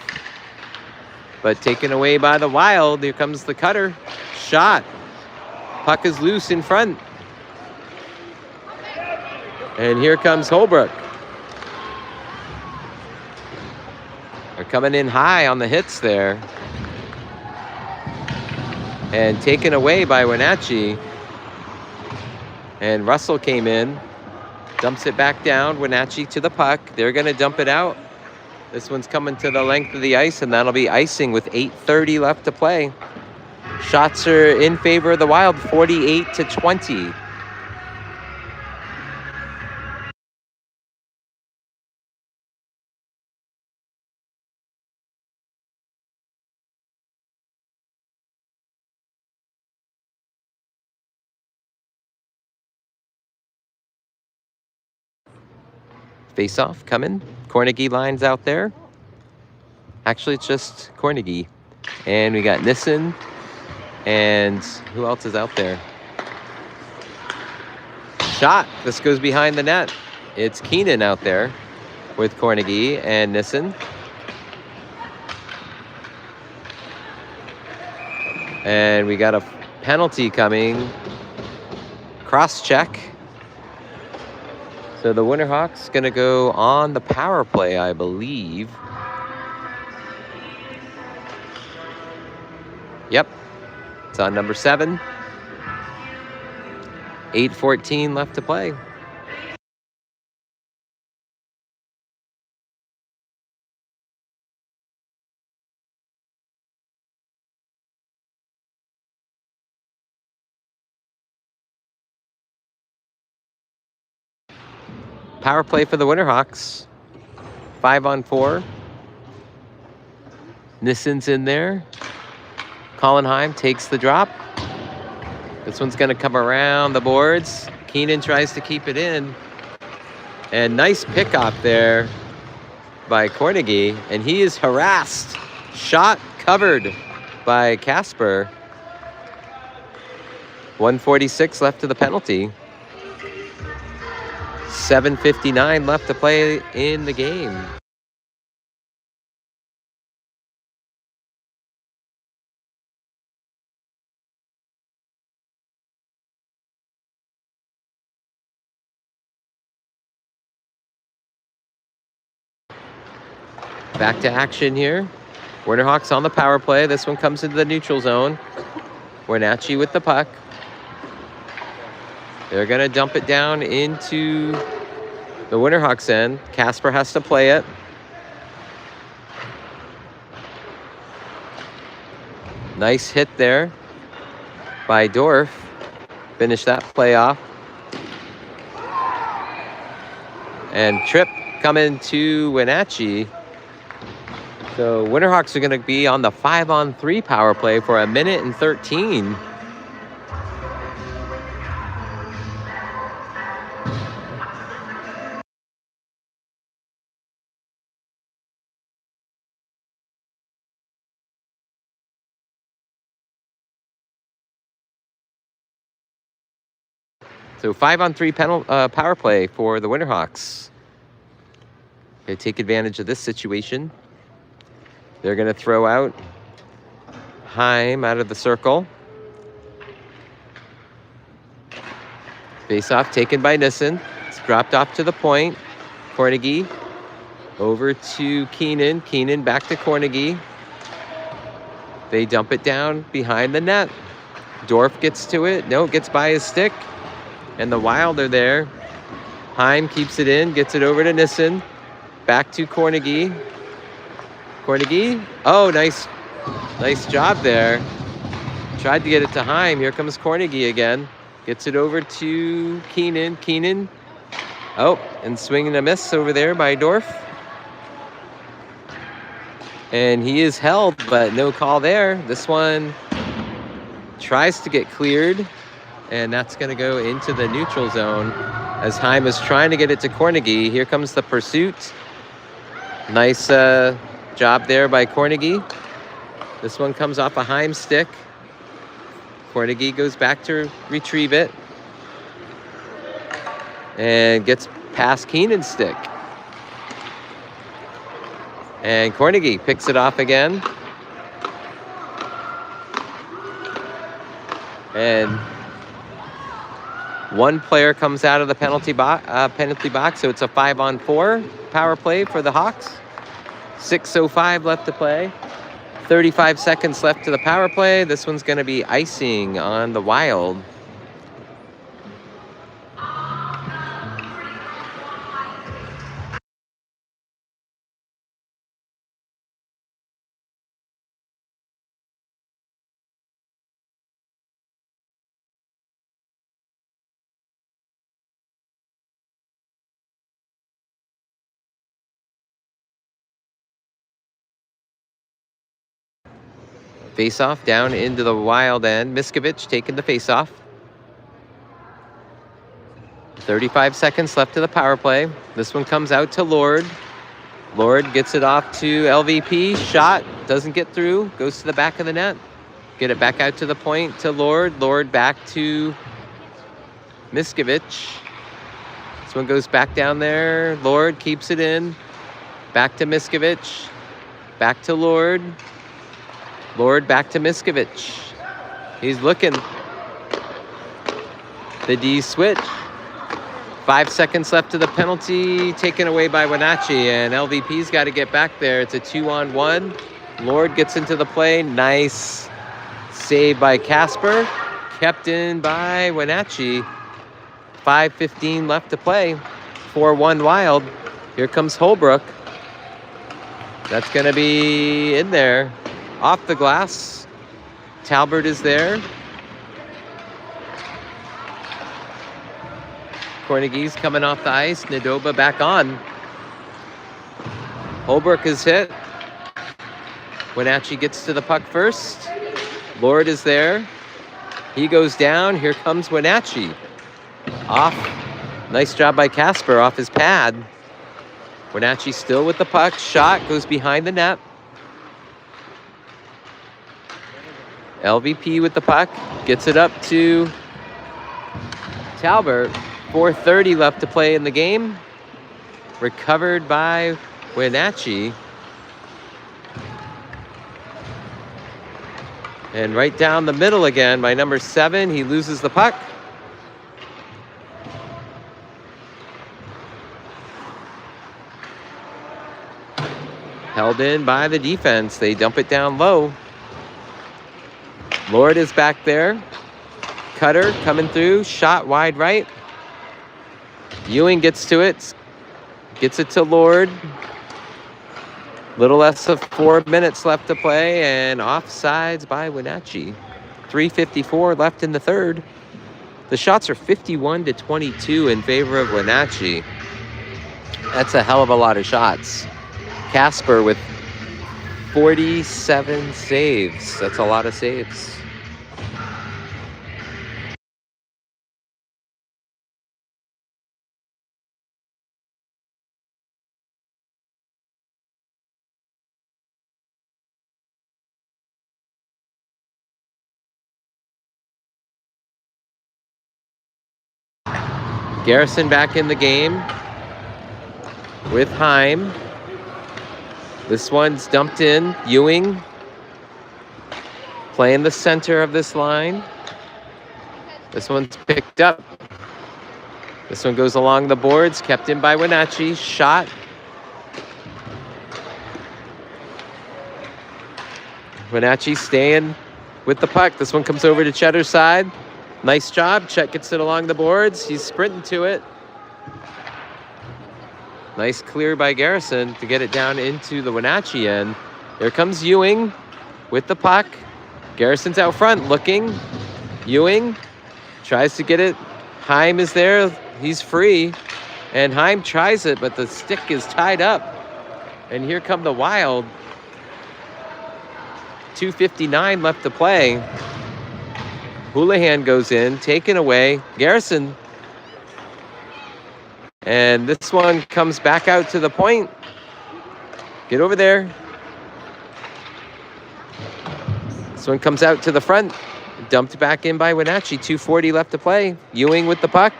but taken away by the Wild. Here comes the cutter. Shot. Puck is loose in front. And here comes Holbrook. They're coming in high on the hits there. And taken away by Wenatchee. And Russell came in. Dumps it back down. Wenatchee to the puck. They're going to dump it out. This one's coming to the length of the ice, and that'll be icing with 8:30 left to play. Shots are in favor of the Wild, 48-20. Face-off coming. Cornegie lines out there. Actually, it's just Cornegie. And we got Nissen. And who else is out there? Shot. This goes behind the net. It's Keenan out there with Cornegie and Nissen. And we got a penalty coming. Cross-check. So the Winterhawks going to go on the power play, I believe. Yep. It's on number 7. 8:14 left to play. Power play for the Winterhawks. 5-on-4. Nissen's in there. Collenheim takes the drop. This one's going to come around the boards. Keenan tries to keep it in. And nice pick-off there by Cornegie. And he is harassed. Shot covered by Casper. 1:46 left to the penalty. 7:59 left to play in the game. Back to action here. Winterhawks on the power play. This one comes into the neutral zone. Wenatchee with the puck. They're going to dump it down into the Winterhawks end. Casper has to play it. Nice hit there by Dorf. Finish that play off. And Tripp coming to Wenatchee. So Winterhawks are going to be on the 5-on-3 power play for 1:13. So 5-on-3 power play for the Winterhawks. They take advantage of this situation. They're going to throw out Heim out of the circle. Face-off taken by Nissen. It's dropped off to the point. Cornegie over to Keenan. Keenan back to Cornegie. They dump it down behind the net. Dorf gets to it. No, gets by his stick. And the Wild are there. Heim keeps it in, gets it over to Nissen. Back to Cornegie. Cornegie. Oh, nice job there. Tried to get it to Heim. Here comes Cornegie again. Gets it over to Keenan. Keenan. Oh, and swinging a miss over there by Dorf. And he is held, but no call there. This one tries to get cleared, and that's going to go into the neutral zone as Heim is trying to get it to Cornegie. Here comes the pursuit. Nice job there by Cornegie. This one comes off a Heim stick. Cornegie goes back to retrieve it and gets past Keenan's stick. And Cornegie picks it off again. And one player comes out of the penalty box, so it's a 5-on-4 power play for the Hawks. 6:05 left to play. 35 seconds left to the power play. This one's going to be icing on the Wild. Face-off down into the Wild end. Miskovich taking the face-off. 35 seconds left to the power play. This one comes out to Lord. Lord gets it off to LVP. Shot. Doesn't get through. Goes to the back of the net. Get it back out to the point to Lord. Lord back to Miskovich. This one goes back down there. Lord keeps it in. Back to Miskovich. Back to Lord. Lord back to Miskovich. He's looking. The D switch. 5 seconds left to the penalty, taken away by Wenatchee, and LVP's got to get back there. It's a 2-on-1. Lord gets into the play. Nice save by Casper. Kept in by Wenatchee. 5:15 left to play. 4-1 Wild. Here comes Holbrook. That's going to be in there. Off the glass. Talbert is there. Cornegie's coming off the ice. Nadoba back on. Holbrook is hit. Wenatchee gets to the puck first. Lord is there. He goes down. Here comes Wenatchee. Off. Nice job by Casper off his pad. Wenatchee still with the puck. Shot goes behind the net. LVP with the puck. Gets it up to Talbert. 4:30 left to play in the game. Recovered by Wenatchee. And right down the middle again by number 7. He loses the puck. Held in by the defense. They dump it down low. Lord is back there. Cutter coming through. Shot wide right. Ewing gets to it. Gets it to Lord. Little less of 4 minutes left to play, and offsides by Wenatchee. 3:54 left in the third. The shots are 51-22 in favor of Wenatchee. That's a hell of a lot of shots. Casper with 47 saves. That's a lot of saves. Garrison back in the game with Heim. This one's dumped in. Ewing playing the center of this line. This one's picked up. This one goes along the boards, kept in by Wenatchee. Shot. Wenatchee staying with the puck. This one comes over to Cheddar's side. Nice job. Chet gets it along the boards. He's sprinting to it. Nice clear by Garrison to get it down into the Wenatchee end. There comes Ewing with the puck. Garrison's out front looking. Ewing tries to get it. Heim is there. He's free. And Heim tries it, but the stick is tied up. And here come the Wild. 2:59 left to play. Houlihan goes in, taken away. Garrison. And this one comes back out to the point. Get over there. This one comes out to the front. Dumped back in by Wenatchee. 2:40 left to play. Ewing with the puck.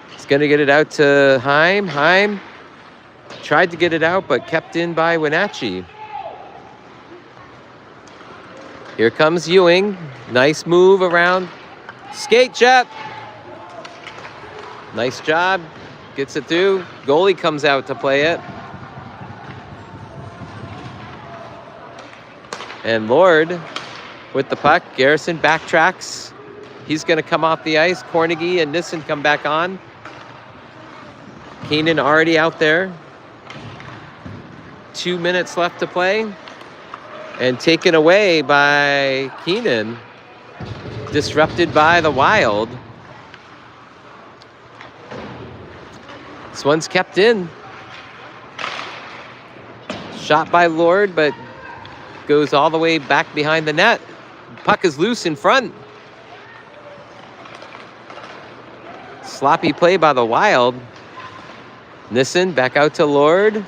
He's going to get it out to Heim. Heim tried to get it out, but kept in by Wenatchee. Here comes Ewing. Nice move around. Skate, Chet. Nice job. Gets it through. Goalie comes out to play it. And Lord with the puck. Garrison backtracks. He's going to come off the ice. Cornegie and Nissen come back on. Keenan already out there. 2 minutes left to play. And taken away by Keenan. Disrupted by the Wild. This one's kept in. Shot by Lord, but goes all the way back behind the net. Puck is loose in front. Sloppy play by the Wild. Nissen back out to Lord.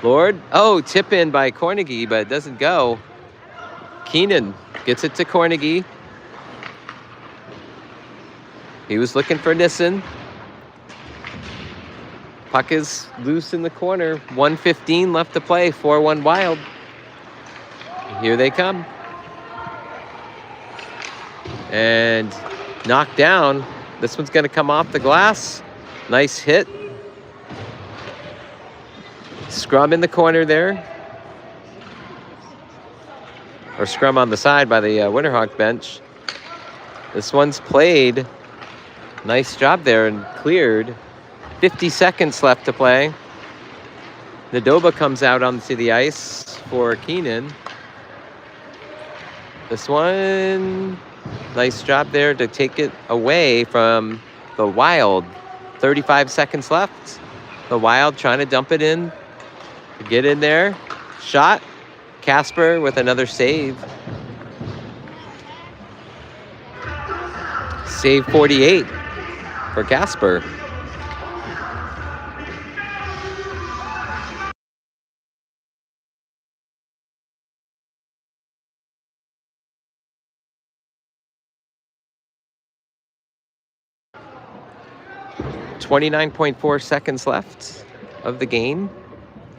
Lord. Oh, tip in by Cornegie, but it doesn't go. Keenan gets it to Cornegie. He was looking for Nissen. Puck is loose in the corner. 1:15 left to play. 4-1 Wild. Here they come. And knocked down. This one's going to come off the glass. Nice hit. Scrum in the corner there. Or scrum on the side by the Winterhawks bench. This one's played. Nice job there and cleared. 50 seconds left to play. Nadoba comes out onto the ice for Keenan. This one, nice job there to take it away from the Wild. 35 seconds left. The Wild trying to dump it in. To get in there. Shot. Casper with another save. Save 48 for Casper. .4 seconds left of the game.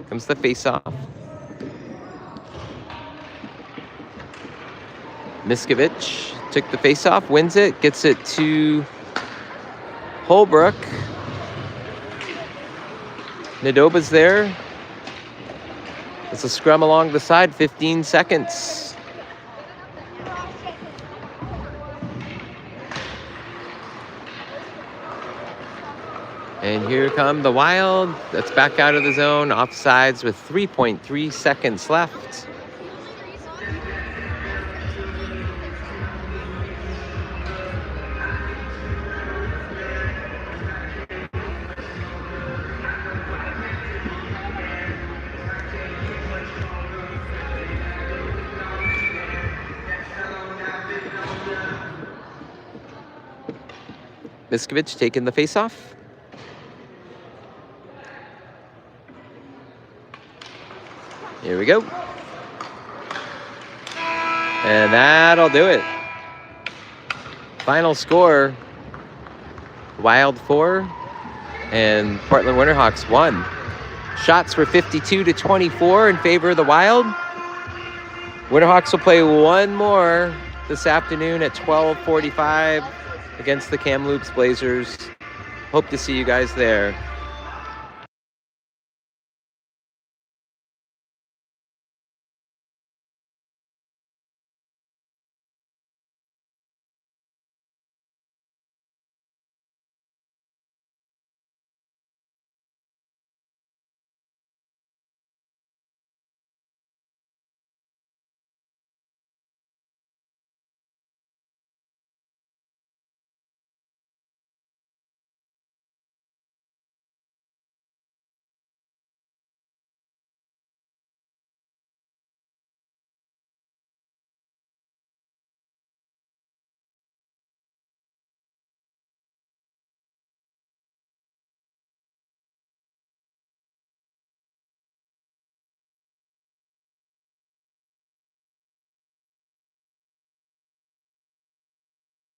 Comes the face-off. Miskovich took the face-off, wins it, gets it to Holbrook. Nadoba's there. It's a scrum along the side, 15 seconds. And here come the Wild. That's back out of the zone, offsides with 3.3 seconds left. Miskovich taking the face-off. Here we go. And that'll do it. Final score, Wild 4 and Portland Winterhawks 1. Shots were 52-24 in favor of the Wild. Winterhawks will play one more this afternoon at 12:45 against the Kamloops Blazers. Hope to see you guys there.